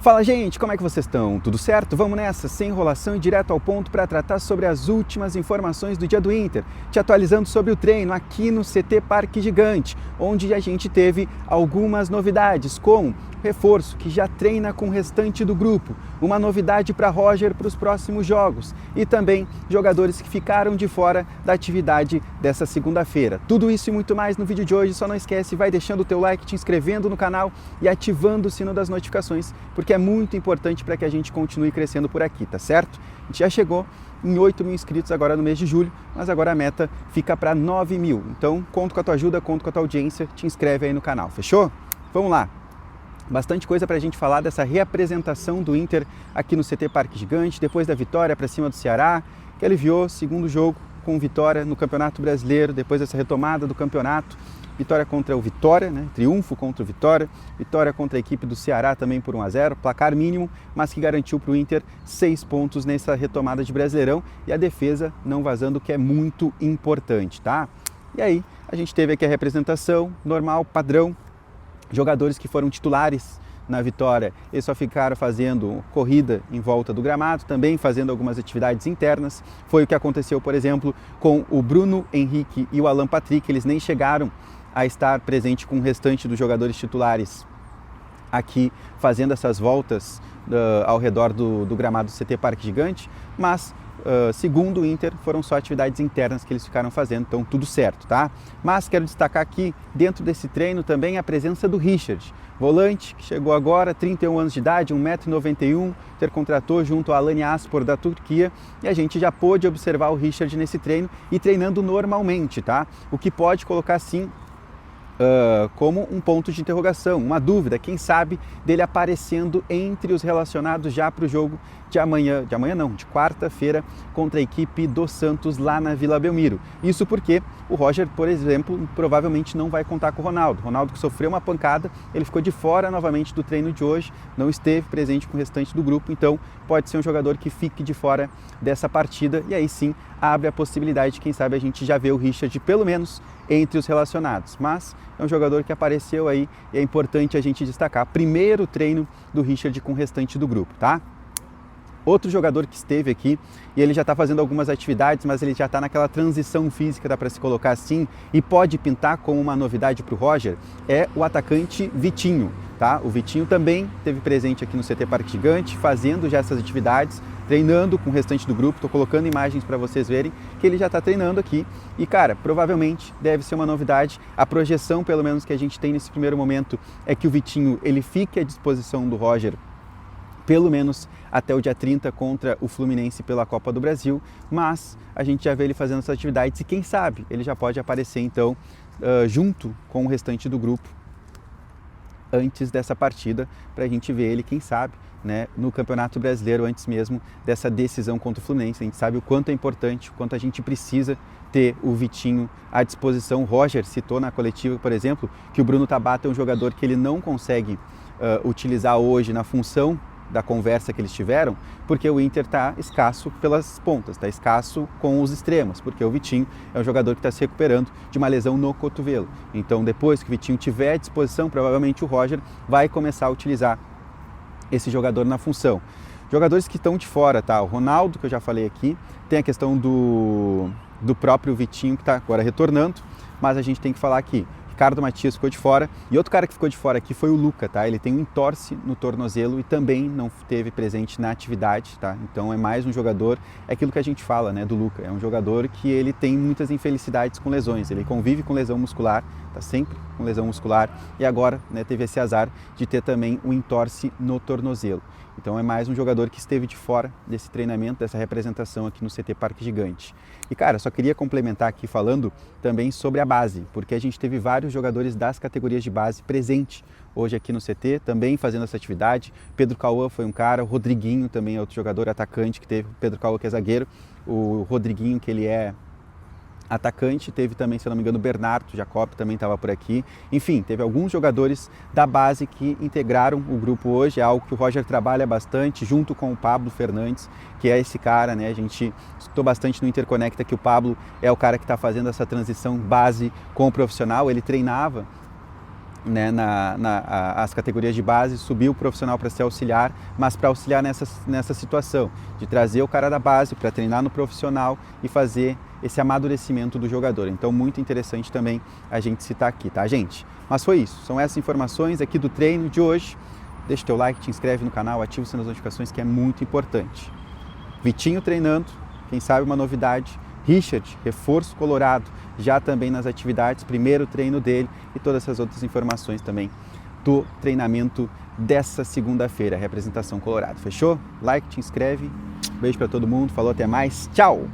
Fala, gente, como é que vocês estão? Tudo certo? Vamos nessa, sem enrolação e direto ao ponto para tratar sobre as últimas informações do dia do Inter, te atualizando sobre o treino aqui no CT Parque Gigante, onde a gente teve algumas novidades, como reforço que já treina com o restante do grupo, uma novidade para Roger para os próximos jogos e também jogadores que ficaram de fora da atividade dessa segunda-feira. Tudo isso e muito mais no vídeo de hoje, só não esquece, vai deixando o teu like, te inscrevendo no canal e ativando o sino das notificações, porque é muito importante para que a gente continue crescendo por aqui, tá certo? A gente já chegou em 8 mil inscritos agora no mês de julho, mas agora a meta fica para 9 mil. Então, conto com a tua ajuda, conto com a tua audiência, te inscreve aí no canal, fechou? Vamos lá! Bastante coisa para a gente falar dessa reapresentação do Inter aqui no CT Parque Gigante, depois da vitória para cima do Ceará, que aliviou segundo jogo com vitória no Campeonato Brasileiro, depois dessa retomada do campeonato, vitória contra o Vitória, né? Triunfo contra o Vitória, vitória contra a equipe do Ceará também por 1-0, placar mínimo, mas que garantiu para o Inter 6 pontos nessa retomada de Brasileirão e a defesa não vazando, que é muito importante, tá? E aí, a gente teve aqui a representação normal, padrão, jogadores que foram titulares na vitória, eles só ficaram fazendo corrida em volta do gramado, também fazendo algumas atividades internas. Foi o que aconteceu, por exemplo, com o Bruno Henrique e o Alan Patrick, eles nem chegaram a estar presente com o restante dos jogadores titulares aqui fazendo essas voltas ao redor do gramado do CT Parque Gigante, mas segundo o Inter, foram só atividades internas que eles ficaram fazendo, então tudo certo, tá? Mas quero destacar aqui, dentro desse treino, também a presença do Richard, volante, que chegou agora, 31 anos de idade, 1,91 m, Inter contratou junto ao Alanyaspor da Turquia, e a gente já pôde observar o Richard nesse treino e treinando normalmente, tá? O que pode colocar, sim, como um ponto de interrogação, uma dúvida, quem sabe, dele aparecendo entre os relacionados já para o jogo de quarta-feira, contra a equipe do Santos lá na Vila Belmiro. Isso porque o Roger, por exemplo, provavelmente não vai contar com o Ronaldo. Ronaldo, que sofreu uma pancada, ele ficou de fora novamente do treino de hoje, não esteve presente com o restante do grupo, então pode ser um jogador que fique de fora dessa partida, e aí sim abre a possibilidade de, quem sabe, a gente já vê o Richard pelo menos entre os relacionados. Mas é um jogador que apareceu aí e é importante a gente destacar. Primeiro treino do Richard com o restante do grupo, tá? Outro jogador que esteve aqui, e ele já está fazendo algumas atividades, mas ele já está naquela transição física, dá para se colocar assim, e pode pintar como uma novidade para o Roger, é o atacante Vitinho, tá? O Vitinho também esteve presente aqui no CT Parque Gigante, fazendo já essas atividades, treinando com o restante do grupo. Estou colocando imagens para vocês verem que ele já está treinando aqui e, cara, provavelmente deve ser uma novidade. A projeção, pelo menos, que a gente tem nesse primeiro momento é que o Vitinho ele fique à disposição do Roger pelo menos até o dia 30 contra o Fluminense pela Copa do Brasil, mas a gente já vê ele fazendo essas atividades e quem sabe ele já pode aparecer então junto com o restante do grupo antes dessa partida, para a gente ver ele, quem sabe, né, no Campeonato Brasileiro, antes mesmo dessa decisão contra o Fluminense. A gente sabe o quanto é importante, o quanto a gente precisa ter o Vitinho à disposição. O Roger citou na coletiva, por exemplo, que o Bruno Tabata é um jogador que ele não consegue utilizar hoje na função da conversa que eles tiveram, porque o Inter está escasso pelas pontas, está escasso com os extremos, porque o Vitinho é um jogador que está se recuperando de uma lesão no cotovelo. Então, depois que o Vitinho tiver à disposição, provavelmente o Roger vai começar a utilizar esse jogador na função. Jogadores que estão de fora, tá? O Ronaldo, que eu já falei aqui, tem a questão do próprio Vitinho, que está agora retornando, mas a gente tem que falar aqui. Ricardo Matias ficou de fora, e outro cara que ficou de fora aqui foi o Luca, tá? Ele tem um entorse no tornozelo e também não esteve presente na atividade, tá? Então é mais um jogador, é aquilo que a gente fala, né, do Luca, é um jogador que ele tem muitas infelicidades com lesões, ele convive com lesão muscular, tá sempre com lesão muscular, e agora, né, teve esse azar de ter também um entorse no tornozelo. Então é mais um jogador que esteve de fora desse treinamento, dessa representação aqui no CT Parque Gigante. E, cara, só queria complementar aqui falando também sobre a base, porque a gente teve vários jogadores das categorias de base presente hoje aqui no CT, também fazendo essa atividade. Pedro Cauã foi um cara, o Rodriguinho também é outro jogador, atacante que teve, o Pedro Cauã que é zagueiro, o Rodriguinho que ele é atacante, teve também, se eu não me engano, o Bernardo Jacob também estava por aqui. Enfim, teve alguns jogadores da base que integraram o grupo hoje, é algo que o Roger trabalha bastante, junto com o Pablo Fernandes, que é esse cara, né? A gente escutou bastante no Interconecta que o Pablo é o cara que está fazendo essa transição base com o profissional. Ele treinava né, as categorias de base, subir o profissional para ser auxiliar, mas para auxiliar nessa situação, de trazer o cara da base para treinar no profissional e fazer esse amadurecimento do jogador. Então, muito interessante também a gente citar aqui, tá, gente? Mas foi isso, são essas informações aqui do treino de hoje. Deixa o teu like, te inscreve no canal, ativa as notificações, que é muito importante. Vitinho treinando, quem sabe uma novidade. Richard, reforço colorado, já também nas atividades, primeiro treino dele e todas essas outras informações também do treinamento dessa segunda-feira, representação colorado. Fechou? Like, te inscreve, beijo para todo mundo, falou, até mais, tchau!